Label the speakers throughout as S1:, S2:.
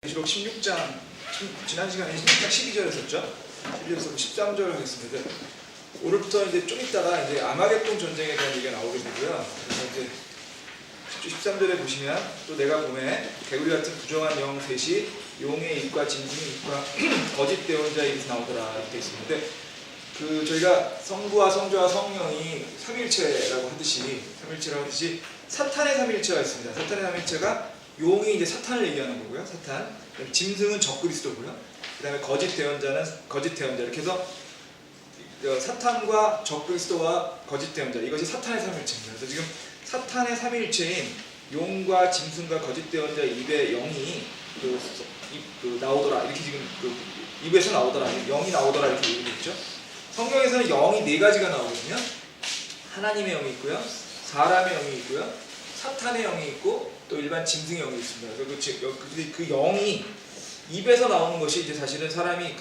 S1: 계시록 16장, 지난 시간에 16장 12절 했었죠? 12절에서 13절 하겠습니다. 오늘부터 이제 좀 있다가 이제 아마겟돈 전쟁에 대한 얘기가 나오게 되고요. 그래서 이제 13절에 보시면 또 내가 보매 개구리 같은 부정한 영 셋이 용의 입과 짐승의 입과 거짓 대언 자의 입에서 나오더라 이렇게 되어 있습니다. 그 저희가 성부와 성자와 성령이 삼일체라고 하듯이 사탄의 삼일체가 있습니다. 사탄의 삼일체가 용이 이제 사탄을 얘기하는 거고요. 사탄. 짐승은 적그리스도고요. 그 다음에 거짓 대언자는 거짓 대언자. 이렇게 해서 사탄과 적그리스도와 거짓 대언자. 이것이 사탄의 삼일체입니다. 그래서 지금 사탄의 삼일체인 용과 짐승과 거짓 대언자 입에 영이 나오더라. 이렇게 지금 입에서 나오더라. 영이 나오더라. 이렇게 얘기했죠. 성경에서는 영이 네 가지가 나오거든요. 하나님의 영이 있고요. 사람의 영이 있고요. 사탄의 영이 있고 또 일반 짐승의 영이 있습니다. 그래서 그 영이 입에서 나오는 것이 이제 사실은 그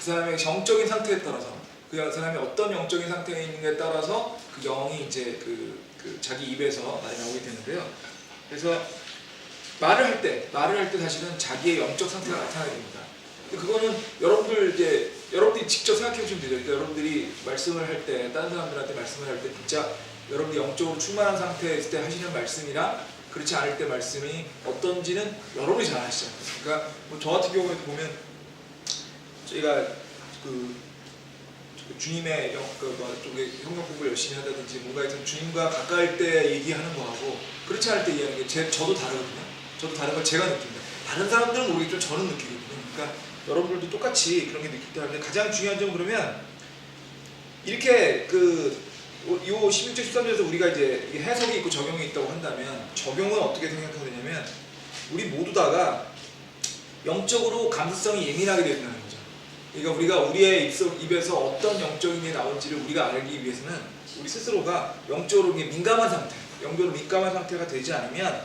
S1: 사람의 영적인 상태에 따라서 그 사람이 어떤 영적인 상태에 있는가에 따라서 그 영이 이제 자기 입에서 많이 나오게 되는데요. 그래서 말을 할 때 사실은 자기의 영적 상태가 나타나게 됩니다. 그거는 여러분들이 직접 생각해 보시면 되죠. 그러니까 여러분들이 말씀을 할 때, 다른 사람들한테 말씀을 할 때 진짜 여러분들이 영적으로 충만한 상태에 있을 때 하시는 말씀이랑 그렇지 않을 때 말씀이 어떤지는 여러분이 잘 아시죠. 그러니까 저 같은 경우에도 보면 저희가 주님의 성경 공부를 열심히 한다든지 뭔가 하여튼 주님과 가까울 때 얘기하는 거하고 그렇지 않을 때 얘기하는 게 저도 다르거든요. 저도 다른 걸 제가 느낍니다. 다른 사람들은 모르겠지만 저는 느끼거든요. 그러니까 여러분들도 똑같이 그런 게 느낄 때 하는데 가장 중요한 점은 그러면 이렇게 요 16절 13절에서 우리가 이제 해석이 있고 적용이 있다고 한다면 적용은 어떻게 생각하느냐면 우리 모두 다가 영적으로 감수성이 예민하게 된다는 거죠. 그러니까 우리가 우리의 입에서 어떤 영적인 게 나올지를 우리가 알기 위해서는 우리 스스로가 영적으로 민감한 상태가 되지 않으면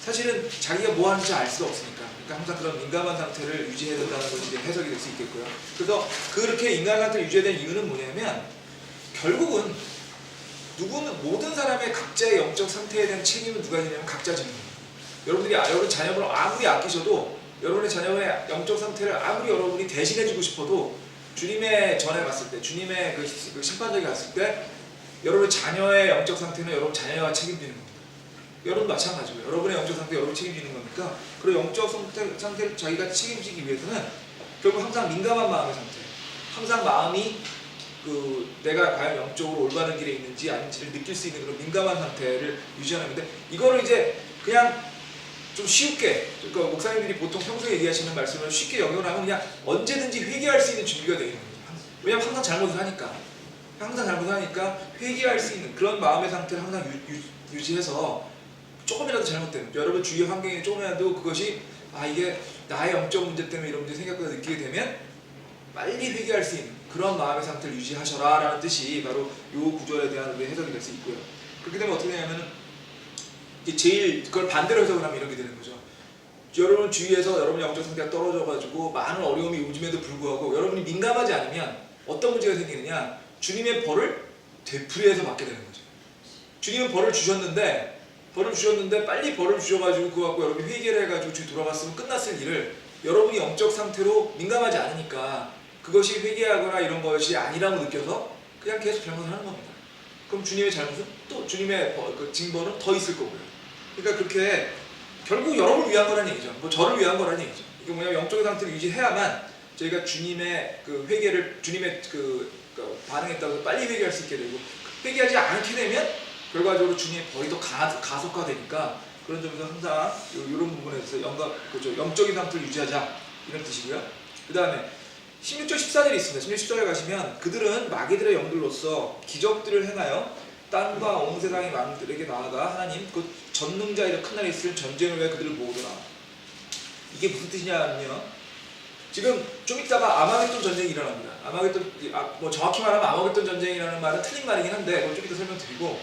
S1: 사실은 자기가 뭐 하는지 알 수가 없으니까. 그러니까 항상 그런 민감한 상태를 유지해야 된다는 것이 이제 해석이 될 수 있겠고요. 그래서 그렇게 인간 상태를 유지해야 되는 이유는 뭐냐면 결국은 모든 사람의 각자의 영적 상태에 대한 책임은 누가 지냐면 각자 지입니다. 여러분 자녀를 아무리 아끼셔도 여러분의 자녀의 영적 상태를 아무리 여러분이 대신해주고 싶어도 주님의 전에 갔을 때, 주님의 그 심판적에 갔을 때 여러분의 자녀의 영적 상태는 여러분 자녀가 책임지는 겁니다. 여러분 마찬가지고요. 여러분의 영적 상태 여러분이 책임지는 거니까 그런 영적 상태를 자기가 책임지기 위해서는 결국 항상 민감한 마음의 상태, 항상 마음이 내가 과연 영적으로 올바른 길에 있는지 아닌지를 느낄 수 있는 그런 민감한 상태를 유지하는 건데 이거를 이제 그냥 좀 쉽게 그러니까 목사님들이 보통 평소에 얘기하시는 말씀을 쉽게 영역을 하면 그냥 언제든지 회개할 수 있는 준비가 되어 있는 거죠. 왜냐하면 항상 잘못을 하니까 회개할 수 있는 그런 마음의 상태를 항상 유지해서 조금이라도 잘못되면 여러분 주위 환경에 조금이라도 그것이 이게 나의 영적 문제 때문에 이런 문제 생각보다 느끼게 되면 빨리 회개할 수 있는 그런 마음의 상태를 유지하셔라 라는 뜻이 바로 이 구절에 대한 우리의 해석이 될 수 있고요. 그렇게 되면 어떻게 되냐면 제일 그걸 반대로 해석을 하면 이렇게 되는 거죠. 여러분 주위에서 여러분의 영적 상태가 떨어져가지고 많은 어려움이 오줌에도 불구하고 여러분이 민감하지 않으면 어떤 문제가 생기느냐 주님의 벌을 되풀이해서 받게 되는 거죠. 주님은 벌을 주셨는데 빨리 벌을 주셔가지고 그거 갖고 여러분이 회개를 해가지고 뒤 돌아갔으면 끝났을 일을 여러분이 영적 상태로 민감하지 않으니까 그것이 회개하거나 이런 것이 아니라고 느껴서 그냥 계속 잘못을 하는 겁니다. 그럼 주님의 잘못은 또 주님의 징벌은 더 있을 거고요. 그러니까 그렇게 결국 여러분을 위한 거라는 얘기죠. 저를 위한 거라는 얘기죠. 이게 뭐냐면 영적인 상태를 유지해야만 저희가 주님의 회개를 주님의 반응에 따라서 빨리 회개할 수 있게 되고 회개하지 않게 되면 결과적으로 주님의 벌이 더 가속화되니까 그런 점에서 항상 이런 부분에 대해서 영적인 상태를 유지하자 이런 뜻이고요. 그 다음에 16절 14절이 있습니다. 16절 14절에 가시면 그들은 마귀들의 영들로서 기적들을 행하여 땅과 온 세상의 만들에게 나아가 하나님 그 전능자이자 큰 날에 있을 전쟁을 위해 그들을 모으더라. 이게 무슨 뜻이냐면요. 지금 좀 있다가 아마겟돈 전쟁이 일어납니다. 정확히 말하면 아마겟돈 전쟁이라는 말은 틀린 말이긴 한데 좀 이따 설명드리고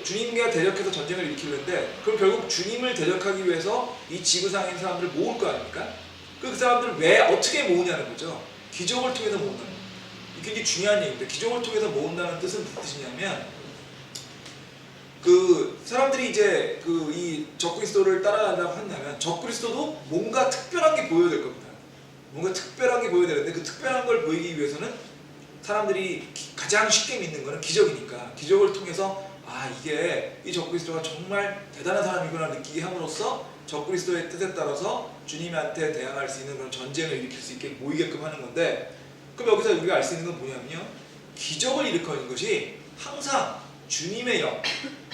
S1: 주님과 대적해서 전쟁을 일으키는데 그럼 결국 주님을 대적하기 위해서 이 지구상에 있는 사람들을 모을 거 아닙니까? 그 사람들을 왜 어떻게 모으냐는 거죠. 기적을 통해서 모은다는 거예요. 이게 굉장히 중요한 얘기인데 기적을 통해서 모은다는 뜻은 무슨 뜻이냐면 그 사람들이 이제 그 이 적그리스도를 따라간다고 한다면 적그리스도도 뭔가 특별한 게 보여야 될 겁니다. 뭔가 특별한 게 보여야 되는데 그 특별한 걸 보이기 위해서는 사람들이 가장 쉽게 믿는 거는 기적이니까 기적을 통해서 아 이게 이 적그리스도가 정말 대단한 사람이구나 느끼게 함으로써 적그리스도의 뜻에 따라서 주님한테 대항할 수 있는 그런 전쟁을 일으킬 수 있게 모이게끔 하는 건데 그럼 여기서 우리가 알 수 있는 건 뭐냐면요 기적을 일으키는 것이 항상 주님의 영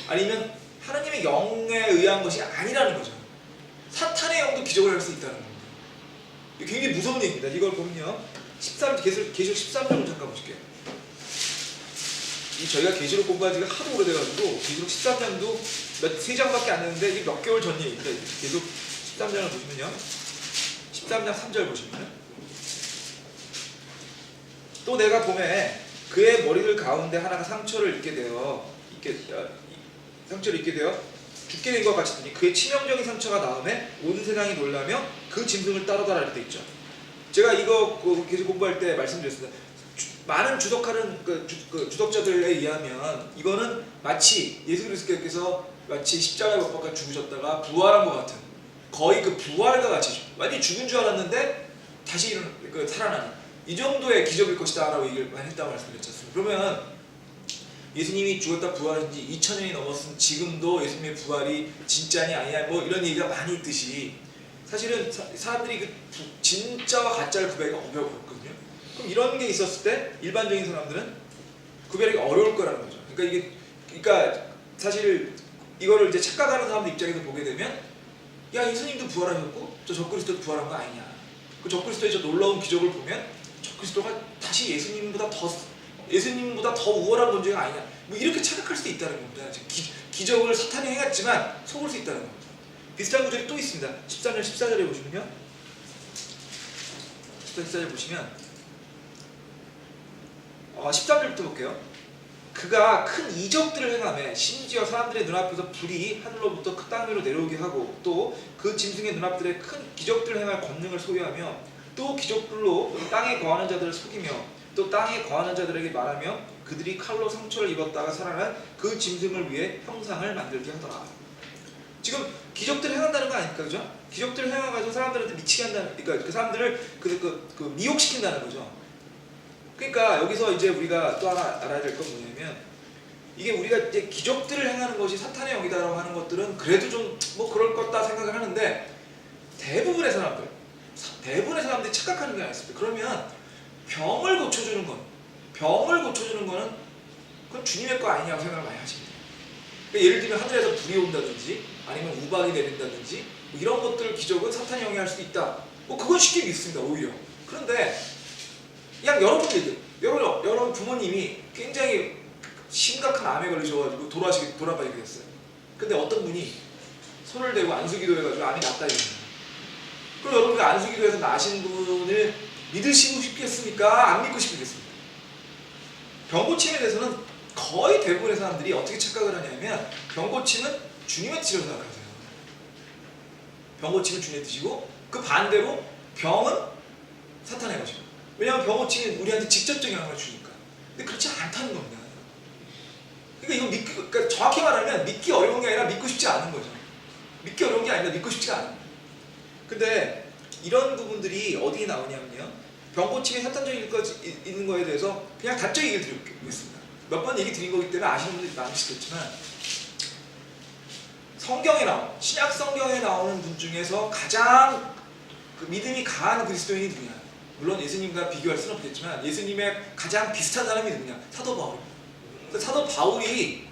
S1: 아니면 하나님의 영에 의한 것이 아니라는 거죠. 사탄의 영도 기적을 할 수 있다는 겁니다. 이게 굉장히 무서운 얘기입니다. 이걸 보면요 13, 계시록 13장을 잠깐 보실게요. 저희가 계시록 공부한 지가 하도 오래돼가지고 계시록 13장도 세 장밖에 안 되는데 이게 몇 개월 전 얘기입니다. 계속 13장을 보시면요 13장 3절 보시면 또 내가 봄에 그의 머리를 가운데 하나가 상처를 입게 되어 죽게 된 것 같이 더니 그의 치명적인 상처가 나음에 온 세상이 놀라며 그 짐승을 따르더라 이렇게 있죠. 제가 이거 계속 공부할 때 말씀드렸습니다. 많은 주석하는 주석자들에 의하면 이거는 마치 예수 그리스도께서 마치 십자가에 못 박혀 죽으셨다가 부활한 것 같은 거의 그 부활과 같이 완전히 죽은 줄 알았는데 다시 살아나는 이 정도의 기적일 것이다 라고 얘기를 많이 했다고 말씀드렸지 않습니까? 그러면 예수님이 죽었다 부활한 지 2000년이 넘었으면 지금도 예수님의 부활이 진짜니 아니냐 뭐 이런 얘기가 많이 있듯이 사실은 사람들이 그 진짜와 가짜를 구별하기가 어렵거든요. 그럼 이런 게 있었을 때 일반적인 사람들은 구별하기 어려울 거라는 거죠. 그러니까 사실 이거를 이제 착각하는 사람들 입장에서 보게 되면 야 예수님도 부활하셨고 저 적그리스도도 부활한 거 아니냐. 그 적그리스도의 저 놀라운 기적을 보면 적그리스도가 다시 예수님보다 더 우월한 존재가 아니냐. 뭐 이렇게 착각할 수도 있다는 겁니다. 기적을 사탄이 행했지만 속을 수 있다는 겁니다. 비슷한 구절이 또 있습니다. 13절 14절에 보시면요. 14절 보시면 13절부터 볼게요. 그가 큰 이적들을 행하며 심지어 사람들의 눈앞에서 불이 하늘로부터 그 땅 위로 내려오게 하고 또 그 짐승의 눈앞들에 큰 기적들을 행할 권능을 소유하며 또 기적들로 땅에 거하는 자들을 속이며 또 땅에 거하는 자들에게 말하며 그들이 칼로 상처를 입었다가 살아난 그 짐승을 위해 형상을 만들게 하더라. 지금 기적들을 행한다는 거 아닙니까? 그죠? 기적들을 행해가지고 사람들한테 미치게 한다는, 그러니까 그 사람들을 미혹시킨다는 거죠. 그러니까 여기서 이제 우리가 또 하나 알아야 될 건 뭐냐면 이게 우리가 이제 기적들을 행하는 것이 사탄의 영이다라고 하는 것들은 그래도 좀 뭐 그럴 것다 생각을 하는데 대부분의 사람들이 착각하는 게 아니었습니다. 그러면 병을 고쳐주는 거는 그건 주님의 거 아니냐고 생각을 많이 하십니다. 그러니까 예를 들면 하늘에서 불이 온다든지 아니면 우박이 내린다든지 뭐 이런 것들 기적은 사탄이 영위할 수도 있다. 뭐 그건 쉽게 믿습니다. 오히려. 그런데 그냥 여러분 부모님이 굉장히 심각한 암에 걸리셔가지고 돌아가시게 됐어요. 근데 어떤 분이 손을 대고 안수기도 해가지고 암이 낫다 이러잖아요. 그럼 여러분이 안수기도해서 나신 분을 믿으시고 싶겠습니까? 안 믿고 싶겠습니까? 병고침에 대해서는 거의 대부분의 사람들이 어떻게 착각을 하냐면 병고침은 주님의 뜻이라고 생각하세요. 병고침은 주님의 뜻이고 그 반대로 병은 사탄의 것이고 왜냐하면 병고침이 우리한테 직접적인 영향을 주니까. 근데 그렇지 않다는 겁니다. 그러니까 그러니까 정확히 말하면 믿기 어려운 게 아니라 믿고 싶지 않은 거죠. 믿기 어려운 게 아니라 믿고 싶지가 않은 거예요. 근데 이런 부분들이 어디에 나오냐면요. 병고침이 사탄적인 있는 거에 대해서 그냥 단적 얘기를 드리겠습니다. 몇 번 얘기 드린 거기 때문에 아시는 분들이 많으시겠지만 신약 성경에 나오는 분 중에서 가장 믿음이 강한 그리스도인이 누구냐? 물론 예수님과 비교할 수는 없겠지만 예수님의 가장 비슷한 사람이 누구냐? 사도 바울입니다. 사도 바울이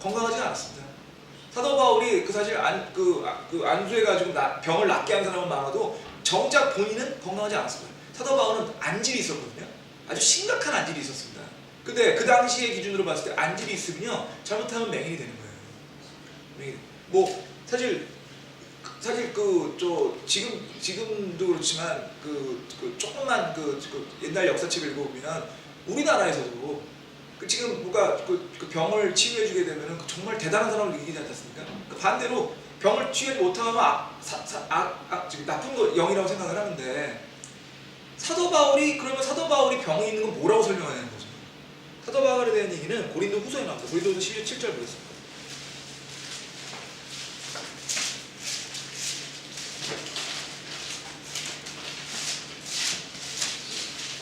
S1: 건강하지 않았습니다. 사도 바울이 사실 안수해가지고 병을 낫게 한 사람은 많아도 정작 본인은 건강하지 않았습니다. 사도 바울은 안질이 있었거든요. 아주 심각한 안질이 있었습니다. 근데 그 당시의 기준으로 봤을 때 안질이 있으면요 잘못하면 맹인이 되는 거예요. 뭐 사실 지금도 그렇지만 조금만 옛날 역사책을 읽어보면 우리나라에서도 지금 누가 병을 치유해주게 되면 정말 대단한 사람을 이기지 않습니까? 반대로 병을 치유하지 못하면 나쁜 영이라고 생각을 하는데 사도 바울이 병이 있는 건 뭐라고 설명하냐는 거죠. 사도 바울에 대한 얘기는 고린도 후서에 나옵니다. 고린도후서 7절 보겠습니다.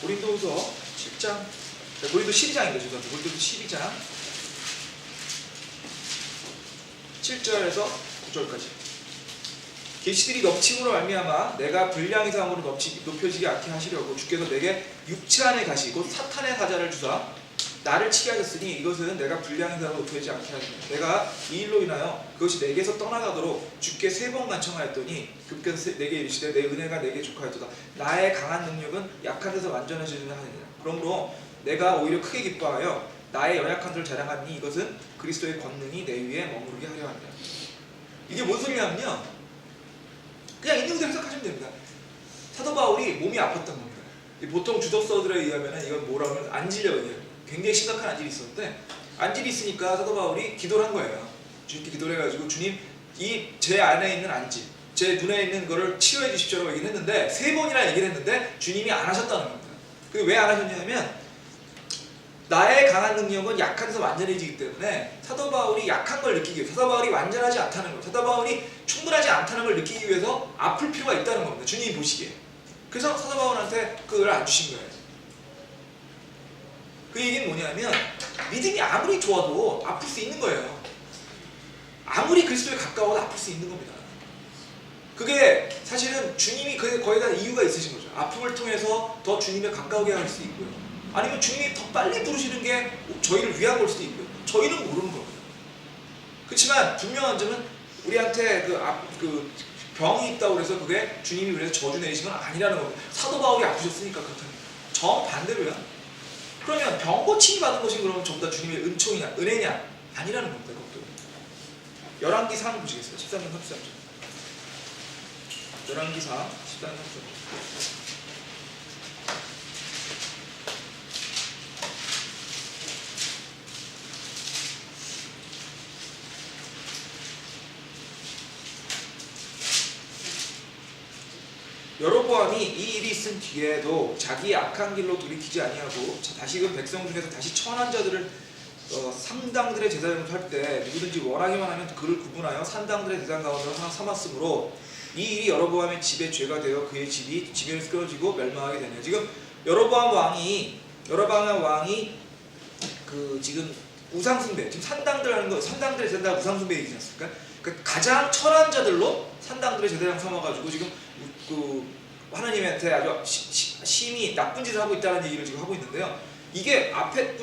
S1: 고린도후서 7장, 고린도 12장입니다. 죄송합니다. 고린도후서 12장 7절에서 9절까지. 계시들이 넘침으로 말미암아 내가 분량의 사함으로 높여지지 않게 하시려고 주께서 내게 육체 안에 가시 곧 사탄의 사자를 주사 나를 치게 하셨으니 이것은 내가 분량의 사함으로 높여지지 않게 하시며 내가 이 일로 인하여 그것이 내게서 떠나가도록 주께 3번 간청하였더니 그께서 내게 이르시되 내 은혜가 내게 족하였도다. 나의 강한 능력은 약한 데서 완전해지느냐 하느니라. 그러므로 내가 오히려 크게 기뻐하여 나의 연약한 줄 자랑하니 이것은 그리스도의 권능이 내 위에 머무르게 하려 합니다. 이게 뭔 소리냐면요, 그냥 있는 그대로 해석하시면 됩니다. 사도 바울이 몸이 아팠던 겁니다. 보통 주석서들에 의하면 이건 뭐라고 하면 안질이에요. 굉장히 심각한 안질이 있었는데 안질이 있으니까 사도 바울이 기도를 한 거예요. 주님께 기도를 해가지고 주님, 이 제 안에 있는 안질, 제 눈에 있는 거를 치유해 주십시오라고 얘기를 했는데 3번이나 얘기를 했는데 주님이 안 하셨다는 겁니다. 그게 왜 안 하셨냐면 나의 강한 능력은 약한 데서 완전해지기 때문에 사도 바울이 약한 걸 느끼기 위해서, 사도 바울이 완전하지 않다는 것, 사도 바울이 충분하지 않다는 걸 느끼기 위해서 아플 필요가 있다는 겁니다. 주님이 보시기에. 그래서 사도 바울한테 그걸 안 주신 거예요. 그 얘기는 뭐냐면 믿음이 아무리 좋아도 아플 수 있는 거예요. 아무리 그리스도에 가까워도 아플 수 있는 겁니다. 그게 사실은 주님이 거기다 이유가 있으신 거죠. 아픔을 통해서 더 주님에 가까우게 할 수 있고요. 아니면 주님이 더 빨리 부르시는 게 저희를 위한 걸 수도 있고요. 저희는 모르는 겁니다. 그렇지만 분명한 점은 우리한테 그 병이 있다고 해서 그게 주님이 그래서 저주 내리신 건 아니라는 겁니다. 사도 바울이 아프셨으니까 그렇다는 거예요. 정반대로요. 그러면 병 고침이 받은 것이 그러면 전부 다 주님의 은총이냐 은혜냐 아니라는 겁니다. 그것도. 열왕기상 보시겠어요? 13장 33절. 열왕기상 13장 33절. 여로보암이 이 일이 있은 뒤에도 자기의 악한 길로 돌이키지 아니하고 다시금 백성 중에서 다시 천한 자들을 상당들의 제사장을 할 때 누구든지 원하기만 하면 그를 구분하여 산당들의 대장 가운데로 하나 삼았으므로 이 일이 여로보암의 집에 죄가 되어 그의 집이 지면에서 끊어지고 멸망하게 되네요. 지금 여로보암 왕이 그 지금 우상숭배, 지금 산당들 하는 거, 산당들의 제사장 우상숭배 얘기지 않습니까? 그 가장 천한 자들로 산당들의 제사장 삼아가지고 지금 그 하나님한테 아주 심히 나쁜 짓을 하고 있다는 얘기를 지금 하고 있는데요. 이게 앞에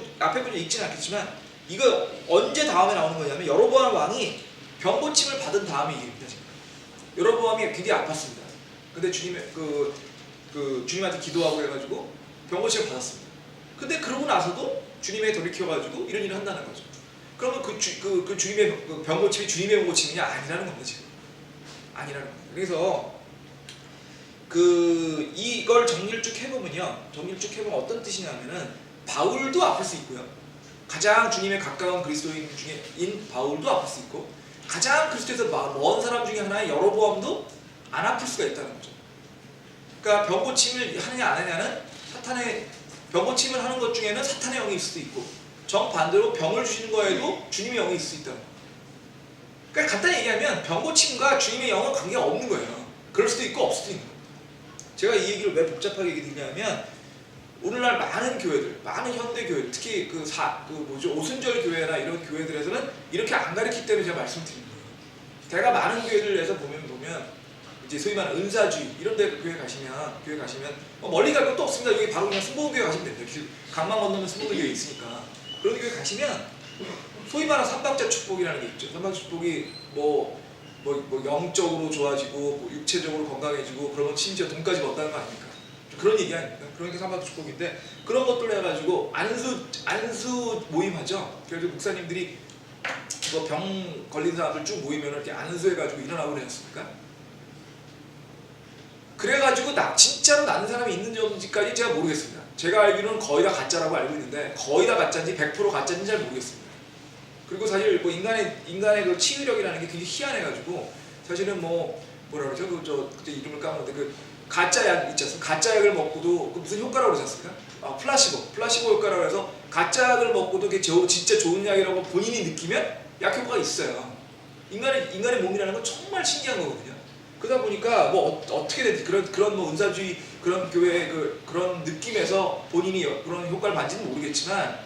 S1: 분이 읽지는 않겠지만 이거 언제 다음에 나오는 거냐면 여로보암 왕이 병고침을 받은 다음에 얘기입니다. 지금 여로보암이 굉장히 아팠습니다. 근데 주님한테 기도하고 해가지고 병고침을 받았습니다. 근데 그러고 나서도 주님에 돌이켜가지고 이런 일을 한다는 거죠. 그러면 그 주님의 병고침이 주님의 병고침이냐 아니라는 겁니다. 지금 아니라는 겁니다. 그래서 이걸 정리를 쭉 해보면 어떤 뜻이냐면은 바울도 아플 수 있고요. 가장 주님에 가까운 그리스도인 중에인 바울도 아플 수 있고 가장 그리스도에서 먼 사람 중에 하나의 여로보암도 안 아플 수가 있다는 거죠. 그러니까 병고침을 하느냐 안 하느냐는 병고침을 하는 것 중에는 사탄의 영이 있을 수도 있고 정반대로 병을 주시는 거에도 주님의 영이 있을 수 있다는 거예요. 그러니까 간단히 얘기하면 병고침과 주님의 영은 관계가 없는 거예요. 그럴 수도 있고 없을 수도 있는 거예요. 제가 이 얘기를 왜 복잡하게 얘기드리냐면 오늘날 많은 교회들, 많은 현대 교회, 특히 오순절 교회나 이런 교회들에서는 이렇게 안 가르치기 때문에 제가 말씀드리는 거예요. 제가 많은 교회들에서 보면 이제 소위 말하는 은사주의 이런 데 교회 가시면 멀리 갈 것도 없습니다. 여기 바로 그냥 승복교회 가시면 됩니다. 강만 건너면 승복교회 있으니까 그런 교회 가시면 소위 말하는 삼박자 축복이라는 게 있죠. 삼박자 축복이 영적으로 좋아지고 육체적으로 건강해지고 그러면 심지어 돈까지 얻다는 거 아닙니까? 그런 얘기 아닙니까? 그러니까 삼박자 축복인데 그런 것들로 해가지고 안수 모임하죠. 그래서 목사님들이 병 걸린 사람들 쭉 모이면 이렇게 안수해가지고 일어나고 그랬습니까? 그래가지고 진짜로 나는 사람이 있는지 없는지까지 제가 모르겠습니다. 제가 알기로는 거의 다 가짜라고 알고 있는데 거의 다 가짜인지 100% 가짜인지 잘 모르겠습니다. 그리고 사실 인간의 그 치유력이라는 게 굉장히 희한해가지고 사실은 뭐라 그러죠? 그때 이름을 까먹었는데 가짜 약 있지 않습니까? 가짜 약을 먹고도 무슨 효과라고 그러지 않습니까? 플라시보 효과라고 해서 가짜 약을 먹고도 그게 진짜 좋은 약이라고 본인이 느끼면 약 효과가 있어요. 인간의 몸이라는 건 정말 신기한 거거든요. 그러다 보니까 뭐 어떻게 되지 그런 뭐 은사주의 그런 교회 그런 느낌에서 본인이 그런 효과를 받지는 모르겠지만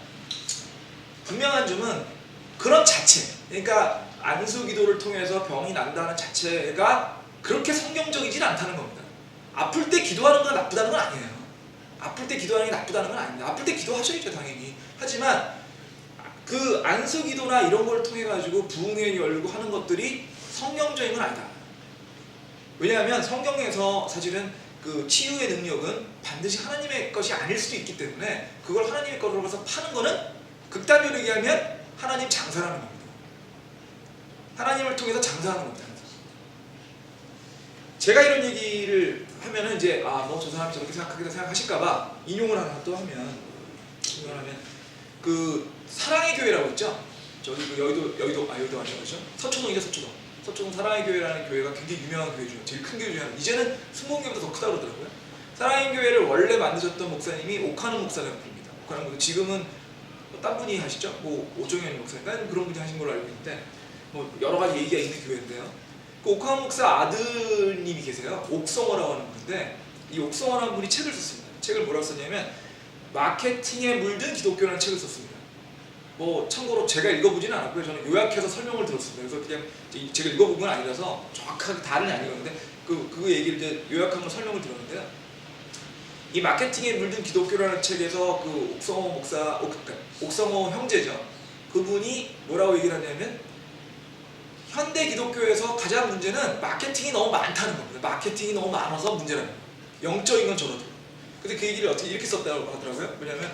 S1: 분명한 점은 그런 자체, 그러니까 안수 기도를 통해서 병이 난다는 자체가 그렇게 성경적이진 않다는 겁니다. 아플 때 기도하는 건 나쁘다는 건 아니에요. 아플 때 기도하는 게 나쁘다는 건 아닙니다. 아플 때 기도하셔야죠, 당연히. 하지만 그 안수 기도나 이런 걸 통해 가지고 부흥회 열고 하는 것들이 성경적인 건 아니다. 왜냐하면 성경에서 사실은 그 치유의 능력은 반드시 하나님의 것이 아닐 수도 있기 때문에 그걸 하나님의 것으로 가서 파는 거는 극단적으로 얘기하면 하나님 장사라는 겁니다. 하나님을 통해서 장사하는 겁니다. 제가 이런 얘기를 하면은 이제 뭐 저 사람이 저렇게 생각하겠다 생각하실까봐 인용을 하나 또 하면 그 사랑의 교회라고 있죠. 저기 그 여의도 아니죠, 그렇죠? 서초동이죠, 서초동 사랑의 교회라는 교회가 굉장히 유명한 교회 중 제일 큰 교회 중에 하나. 이제는 순복음교회보다 더 크다고 그러더라고요. 사랑의 교회를 원래 만드셨던 목사님이 오카노 목사라고 부릅니다. 오카노 목사 지금은 딴 분이 하시죠. 뭐 오정현 목사인가 그런 분이 하신 걸로 알고 있는데 뭐 여러 가지 얘기가 있는 교회인데요. 그 오카노 목사 아드님이 계세요. 옥성호라고 하는 분인데 이 옥성호라는 분이 책을 썼습니다. 책을 뭐라고 썼냐면 마케팅에 물든 기독교라는 책을 썼습니다. 뭐 참고로 제가 읽어보지는 않았고요. 저는 요약해서 설명을 들었습니다. 그래서 그냥 제가 읽어본 건 아니라서 정확하게 다른 아니었는데 그 얘기를 이제 요약한 걸 설명을 들었는데요. 이 마케팅에 물든 기독교라는 책에서 그 옥성호 목사, 옥성호 형제죠. 그분이 뭐라고 얘기를 하냐면 현대 기독교에서 가장 문제는 마케팅이 너무 많다는 겁니다. 마케팅이 너무 많아서 문제라는 거예요. 영적인 건 저러도. 근데 그 얘기를 어떻게 이렇게 썼다고 하더라고요. 왜냐면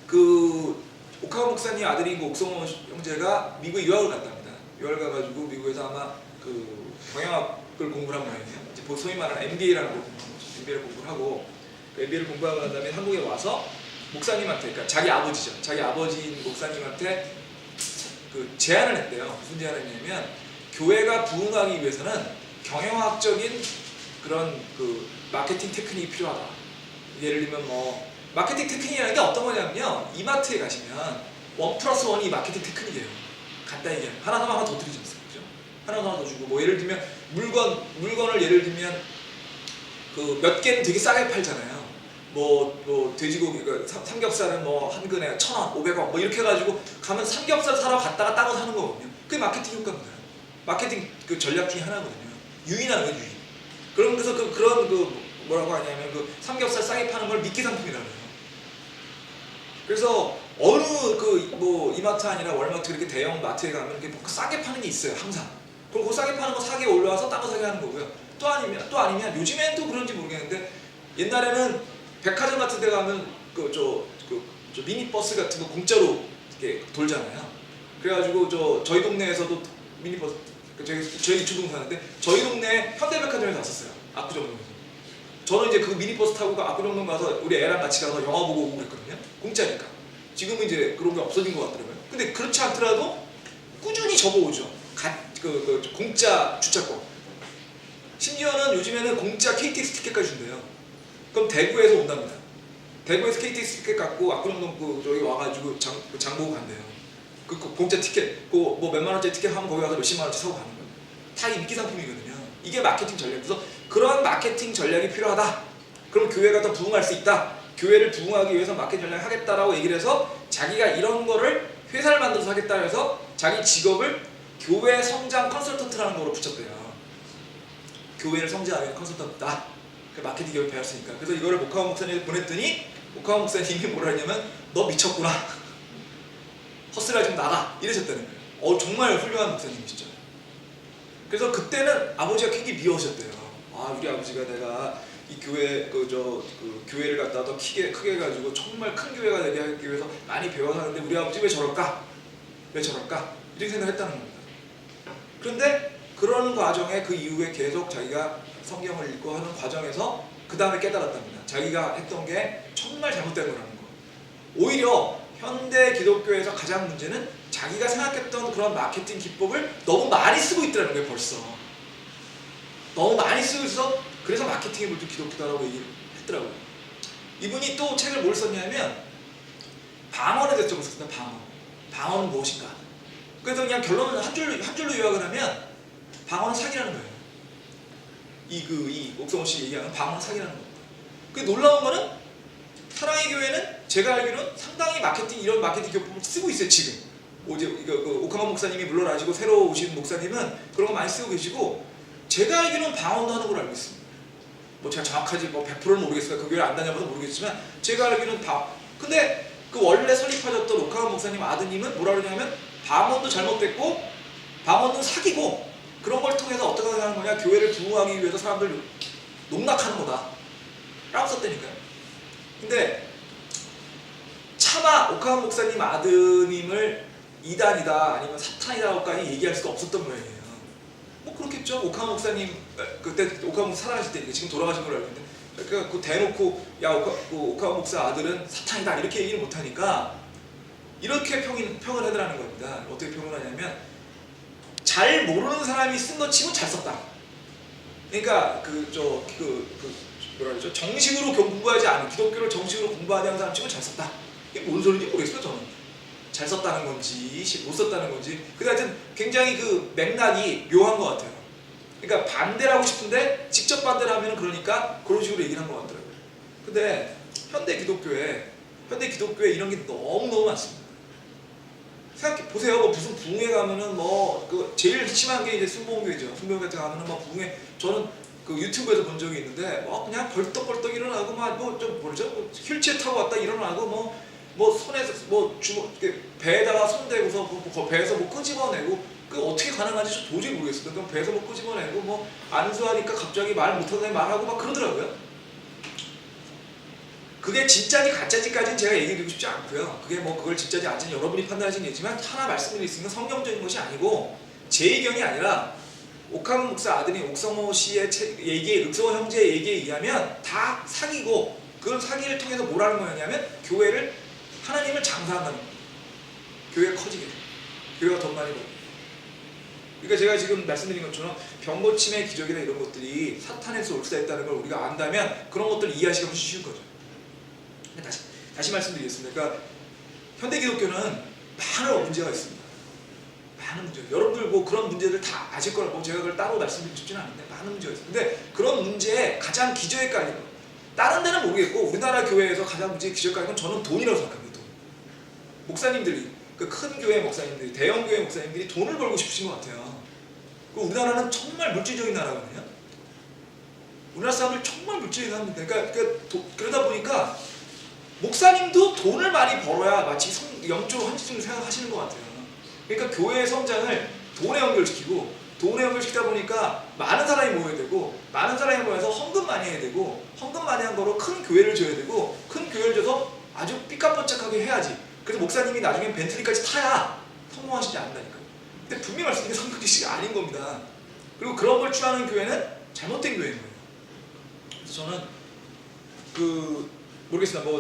S1: 그 오카와 목사님 아들인 그 옥성호 형제가 미국에 유학을 갔답니다. 유학을 가가지고 미국에서 아마 그 경영학을 공부를 한 모양이에요. 이제 소위 말하는 MBA라는 걸 공부한 거죠. MBA를 공부를 하고 그 MBA를 공부하고 난 다음에 한국에 와서 목사님한테, 그러니까 자기 아버지죠. 자기 아버지인 목사님한테 그 제안을 했대요. 무슨 제안을 했냐면 교회가 부흥하기 위해서는 경영학적인 그런 그 마케팅 테크닉이 필요하다. 예를 들면 뭐 마케팅 테크닉이라는 게 어떤 거냐면요. 이마트에 가시면 1+1이 마케팅 테크닉이에요. 간단히 얘기하면 하나 더 드리지 않습니까? 그죠? 하나 더 주고 뭐 예를 들면 물건을 예를 들면 그 몇 개는 되게 싸게 팔잖아요. 뭐 돼지고기 삼겹살은 뭐 한 근에 1,000원, 500원 뭐 이렇게 해가지고 가면 삼겹살 사러 갔다가 따로 사는 거거든요. 그게 마케팅 효과입니다. 마케팅 그 전략 중에 하나거든요. 유인하는 거예요, 유인. 그래서 그런 뭐라고 하냐면 그 삼겹살 싸게 파는 걸 미끼 상품이라고 해요. 그래서 어느 그 뭐 이마트 아니라 월마트 이렇게 대형 마트에 가면 이렇게 싸게 파는 게 있어요, 항상. 그럼 그 싸게 파는 거 사게 올라와서 딴 거 사게 하는 거고요. 또 아니면 요즘엔 또 그런지 모르겠는데 옛날에는 백화점 같은 데 가면 저 미니버스 같은 거 공짜로 이렇게 돌잖아요. 그래가지고 저희 동네에서도 미니버스 저희 이초동 사는데 저희 동네 현대백화점에서 왔었어요. 압구정동에서. 저는 이제 그 미니버스 타고 압구정동 가서 우리 애랑 같이 가서 영화 보고 오고 그랬거든요. 공짜니까. 지금은 이제 그런 게 없어진 것 같더라고요. 근데 그렇지 않더라도 꾸준히 접어오죠. 공짜 주차권. 심지어는 요즘에는 공짜 KTX 티켓까지 준대요. 그럼 대구에서 온답니다. 대구에서 KTX 티켓 갖고 압구정동 저기 와가지고 장 보고 간대요. 그 공짜 티켓, 뭐 몇만 원짜리 티켓 하면 거기 가서 몇십만 원짜리 사고 가는 거예요. 다 인기 상품이거든요. 이게 마케팅 전략. 그래서 그런 마케팅 전략이 필요하다. 그럼 교회가 더 부흥할 수 있다. 교회를 부흥하기 위해서 마케팅 전략을 하겠다라고 얘기를 해서 자기가 이런 거를 회사를 만들어서 하겠다 해서 자기 직업을 교회 성장 컨설턴트라는 거로 붙였대요. 교회를 성장하기 위한 컨설턴트다. 그 마케팅 교육 배웠으니까. 그래서 이거를 모카와 목사님한테 보냈더니 모카와 목사님이 뭐라 했냐면 너 미쳤구나. 헛슬라 좀 나가. 이러셨다는 거예요. 정말 훌륭한 목사님이시죠. 그래서 그때는 아버지가 굉장히 미워하셨대요. 우리 아버지가 내가 이 교회 교회를 갖다 더 크게 해가지고 정말 큰 교회가 되게 하기 위해서 많이 배워서 하는데 우리 아버지 왜 저럴까? 이렇게 생각했다는 겁니다. 그런데 그런 과정에 그 이후에 계속 자기가 성경을 읽고 하는 과정에서 그 다음에 깨달았답니다. 자기가 했던 게 정말 잘못된 거라는 거. 오히려 현대 기독교에서 가장 문제는 자기가 생각했던 그런 마케팅 기법을 너무 많이 쓰고 있더라는 거예요. 벌써 너무 많이 쓰고 있어서 그래서 마케팅에 물든 기독교다라고 얘기를 했더라고요. 이분이 또 책을 뭘 썼냐면 방언에 대해서 썼습니다. 방언은 무엇인가. 그래서 그냥 결론은 한 줄로 요약을 하면 방언은 사기라는 거예요. 이 옥성호 씨 얘기하는 방언 사기라는 겁니다. 그 놀라운 거는 사랑의 교회는 제가 알기로는 상당히 이런 마케팅 기법을 쓰고 있어요 지금. 어제 오카마 목사님이 물러나시고 새로 오신 목사님은 그런 거 많이 쓰고 계시고, 제가 알기로는 방언도 하는 걸로 알고 있습니다. 뭐 제가 정확하지 뭐 100%는 모르겠어요. 그 교회를 안 다녀봐서 모르겠지만 제가 알기로는 근데 그 원래 설립하셨던 오카마 목사님 아드님은 뭐라 그러냐면 방언도 잘못됐고 방언도 사기고 그런 걸 통해서 어떻게 하는 거냐, 교회를 부흥하기 위해서 사람들 농락하는 거다 라고 썼다니까요. 근데 차마 오카마 목사님 아드님을 이단이다 아니면 사탄이다까지 얘기할 수가 없었던 모양이에요. 뭐 그렇겠죠. 오카마 목사님 그때 오카마 목사 살아가실 때, 지금 돌아가신 걸로 알고 있는데, 그러니까 그 대놓고 야 오카마 목사 아들은 사탄이다 이렇게 얘기를 못하니까 이렇게 평을 해달라는 겁니다. 어떻게 평을 하냐면, 잘 모르는 사람이 쓴 것 치고 잘 썼다. 그러니까 뭐라 그러죠? 정식으로 공부하지 않은, 기독교를 정식으로 공부하지 않은 사람 치고 잘 썼다. 이게 뭔 소리인지 모르겠어요 저는. 잘 썼다는 건지 못 썼다는 건지. 근데 하여튼 굉장히 그 맥락이 묘한 것 같아요. 그러니까 반대를 하고 싶은데 직접 반대를 하면 그러니까 그런 식으로 얘기를 한 것 같더라고요. 근데 현대 기독교에 이런 게 너무너무 많습니다. 생각해 보세요. 뭐 무슨 부흥회 가면은 뭐 그 제일 심한 게 이제 순복음교회죠. 순복음 같은 거 가면은 뭐 부흥회, 저는 그 유튜브에서 본 적이 있는데 뭐 그냥 벌떡벌떡 일어나고 막 뭐 좀 뭐죠? 뭐 휠체어 타고 왔다 일어나고 뭐 손에서 뭐 주먹 배에다가 손 대고서 배에서 뭐 끄집어내고, 그 어떻게 가능한지 저 도저히 모르겠어요. 그럼 배에서 뭐 끄집어내고 뭐 안수하니까 갑자기 말 못하는 사람이 말하고 막 그러더라고요. 그게 진짜인지 가짜인지까지는 제가 얘기드리고 싶지 않고요. 그게 뭐 그걸 진짜인지 아닌지 여러분이 판단하시는 얘기지만, 하나 말씀드릴 수 있는 건 성경적인 것이 아니고 제 의견이 아니라 오카마 목사 아들인 옥성호 씨의 옥성호 형제의 얘기에 의하면 다 사기고, 그런 사기를 통해서 뭐라는 거였냐면 교회를, 하나님을 장사한다는 거예요. 교회가 커지게 돼요. 교회가 돈 많이 벌고. 그러니까 제가 지금 말씀드린 것처럼 병고침의 기적이나 이런 것들이 사탄에서 옥사했다는 걸 우리가 안다면 그런 것들을 이해하시기 쉬운 거죠. 다시 말씀드리겠습니다. 그러니까 현대 기독교는 많은 문제가 있습니다. 많은 문제. 여러분들 뭐 그런 문제들 다 아실 거라고 뭐 제가 그걸 따로 말씀드리고 싶지는 않은데 많은 문제가 있어요. 근데 그런 문제에 가장 기저에까지, 다른 데는 모르겠고 우리나라 교회에서 가장 문제의 기저까지 건 저는 돈이라고 생각합니다. 돈. 목사님들이, 그 큰 교회 목사님들이, 대형 교회 목사님들이 돈을 벌고 싶으신 것 같아요. 그 우리나라는 정말 물질적인 나라거든요. 우리나라 사람들 정말 물질적인 사람들. 그러다 보니까 목사님도 돈을 많이 벌어야 마치 영적으로 헌신을 생각하시는 것 같아요. 그러니까 교회의 성장을 돈에 연결시키고, 돈에 연결시키다 보니까 많은 사람이 모여야 되고, 많은 사람이 모여서 헌금 많이 해야 되고, 헌금 많이 한 거로 큰 교회를 줘야 되고, 큰 교회를 줘서 아주 삐까뻔쩍하게 해야지. 그래서 목사님이 나중에 벤틀리까지 타야 성공하시지 않는다니까요. 근데 분명히 말씀드린 게 성경지식이 아닌 겁니다. 그리고 그런 걸 취하는 교회는 잘못된 교회인 거예요. 그래서 저는 모르겠습니다.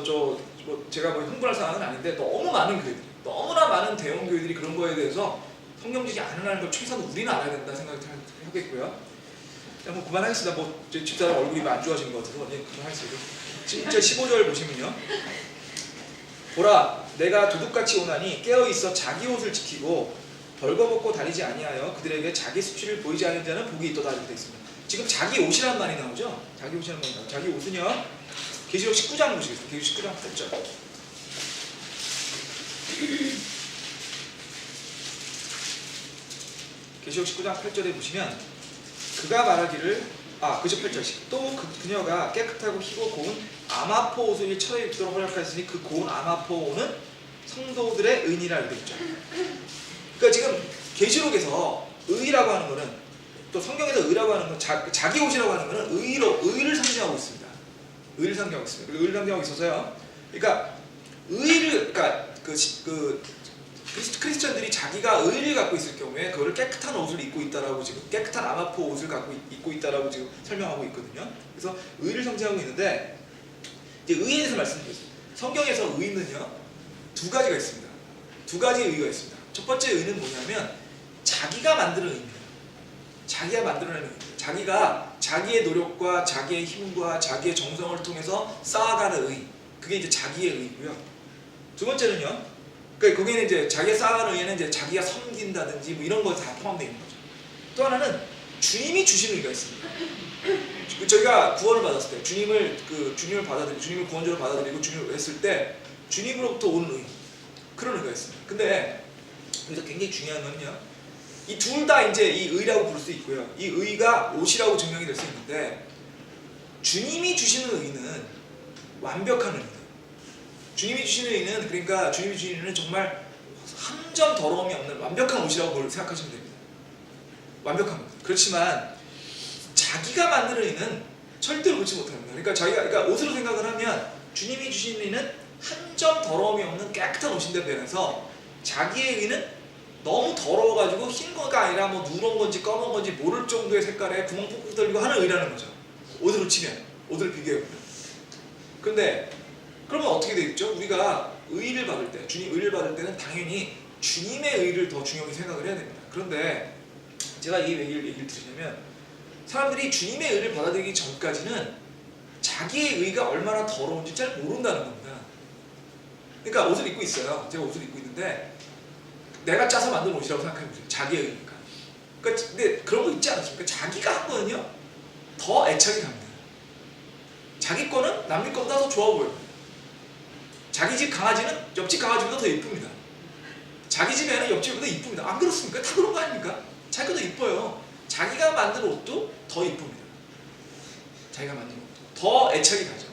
S1: 제가 뭐 흥분할 상황은 아닌데, 너무 많은 교회들이, 너무나 많은 대형 교회들이 그런 거에 대해서 성경지식이 안 하는 걸 최소한 우리는 알아야 된다 생각을 하겠고요. 뭐 그만하겠습니다. 뭐 제 집사람 얼굴이 안 좋아지는 것 같아서 그만하겠습니다. 7절 15절 보시면요. 보라, 내가 도둑같이 오나니 깨어있어 자기 옷을 지키고 벌거벗고 다니지 아니하여 그들에게 자기 수치를 보이지 않는 자는 복이 있도다 이렇게 되어 있습니다. 지금 자기 옷이라는 말이 나오죠? 자기 옷이라는 말이 나오죠. 자기 옷은요, 계시록 19장 보시겠습니다. 계시록 19장 8절. 계시록 19장 8절에 보시면 그가 말하기를, 그죠 8절씩. 또 그녀가 깨끗하고 희고 고운 아마포 옷을 철에 입도록 허락하였으니 그 고운 아마포 옷은 성도들의 의니라 이렇게 되죠. 그러니까 지금 계시록에서 의라고 하는 거는, 또 성경에서 의라고 하는 건 자기 옷이라고 하는 거는 의를 상징하고 있습니다. 의를 상징하고 있습니다. 그리고 의를 상징하고 있어서요. 그러니까 의를, 그러니까 크리스천들이 자기가 의를 갖고 있을 경우에 그거를 깨끗한 옷을 입고 있다라고, 지금 깨끗한 아마포 옷을 입고 있다라고 지금 설명하고 있거든요. 그래서 의를 상징하고 있는데, 이제 의에 대해서 말씀드리겠습니다. 성경에서 의는요, 두 가지가 있습니다. 두 가지의 의가 있습니다. 첫 번째 의는 뭐냐면 자기가 만드는 의입니다. 자기가 만들어내는 의입니다. 자기가 자기의 노력과 자기의 힘과 자기의 정성을 통해서 쌓아가는 의, 그게 이제 자기의 의고요. 두 번째는요, 그러니까 거기는 이제 자기가 쌓아가는 의에는 이제 자기가 섬긴다든지 뭐 이런 거 다 포함되어 있는 거죠. 또 하나는 주님이 주시는 의가 있습니다. 저희가 구원을 받았을 때 주님을 받아들이고 주님을 구원자로 받아들이고 주님을 했을 때 주님으로부터 오는 의, 그런 의가 있습니다. 근데 여기서 굉장히 중요한 건요, 이 둘 다 이제 이 의라고 부를 수 있고요, 이 의가 옷이라고 증명이 될 수 있는데, 주님이 주시는 의는 완벽한 의입니다. 주님이 주시는 의는, 그러니까 주님이 주시는 의는 정말 한 점 더러움이 없는 완벽한 옷이라고 생각하시면 됩니다. 완벽한 겁니다. 그렇지만 자기가 만드는 의는 절대로 그렇지 못합니다. 그러니까 옷으로 생각을 하면 주님이 주시는 의는 한 점 더러움이 없는 깨끗한 옷인데 반해서 자기의 의는 너무 더러워가지고 흰 거가 아니라 뭐 누런 건지 검은 건지 모를 정도의 색깔에 구멍 푹푹 뚫리고 하는 의라는 거죠. 옷으로 치면, 옷을 비교해보면. 그런데 그러면 어떻게 되겠죠? 우리가 의를 받을 때, 주님 의를 받을 때는 당연히 주님의 의를 더 중요하게 생각을 해야 됩니다. 그런데 제가 이 얘기를 드리냐면, 사람들이 주님의 의를 받아들이기 전까지는 자기의 의가 얼마나 더러운지 잘 모른다는 겁니다. 그러니까 옷을 입고 있어요. 제가 옷을 입고 있는데 내가 짜서 만든 옷이라고 생각해보세요. 자기의 의니까. 그러니까 근데 그런 거 있지 않습니까? 자기가 한 거는요 더 애착이 갑니다. 자기 거는 남의 거보다 더 좋아 보여요. 자기 집 강아지는 옆집 강아지보다 더 예쁩니다. 자기 집 애는 옆집보다 이쁩니다. 안 그렇습니까? 다 그런 거 아닙니까? 자기 것도 이뻐요. 자기가 만든 옷도 더 이쁩니다. 자기가 만든 옷도 더 애착이 가죠.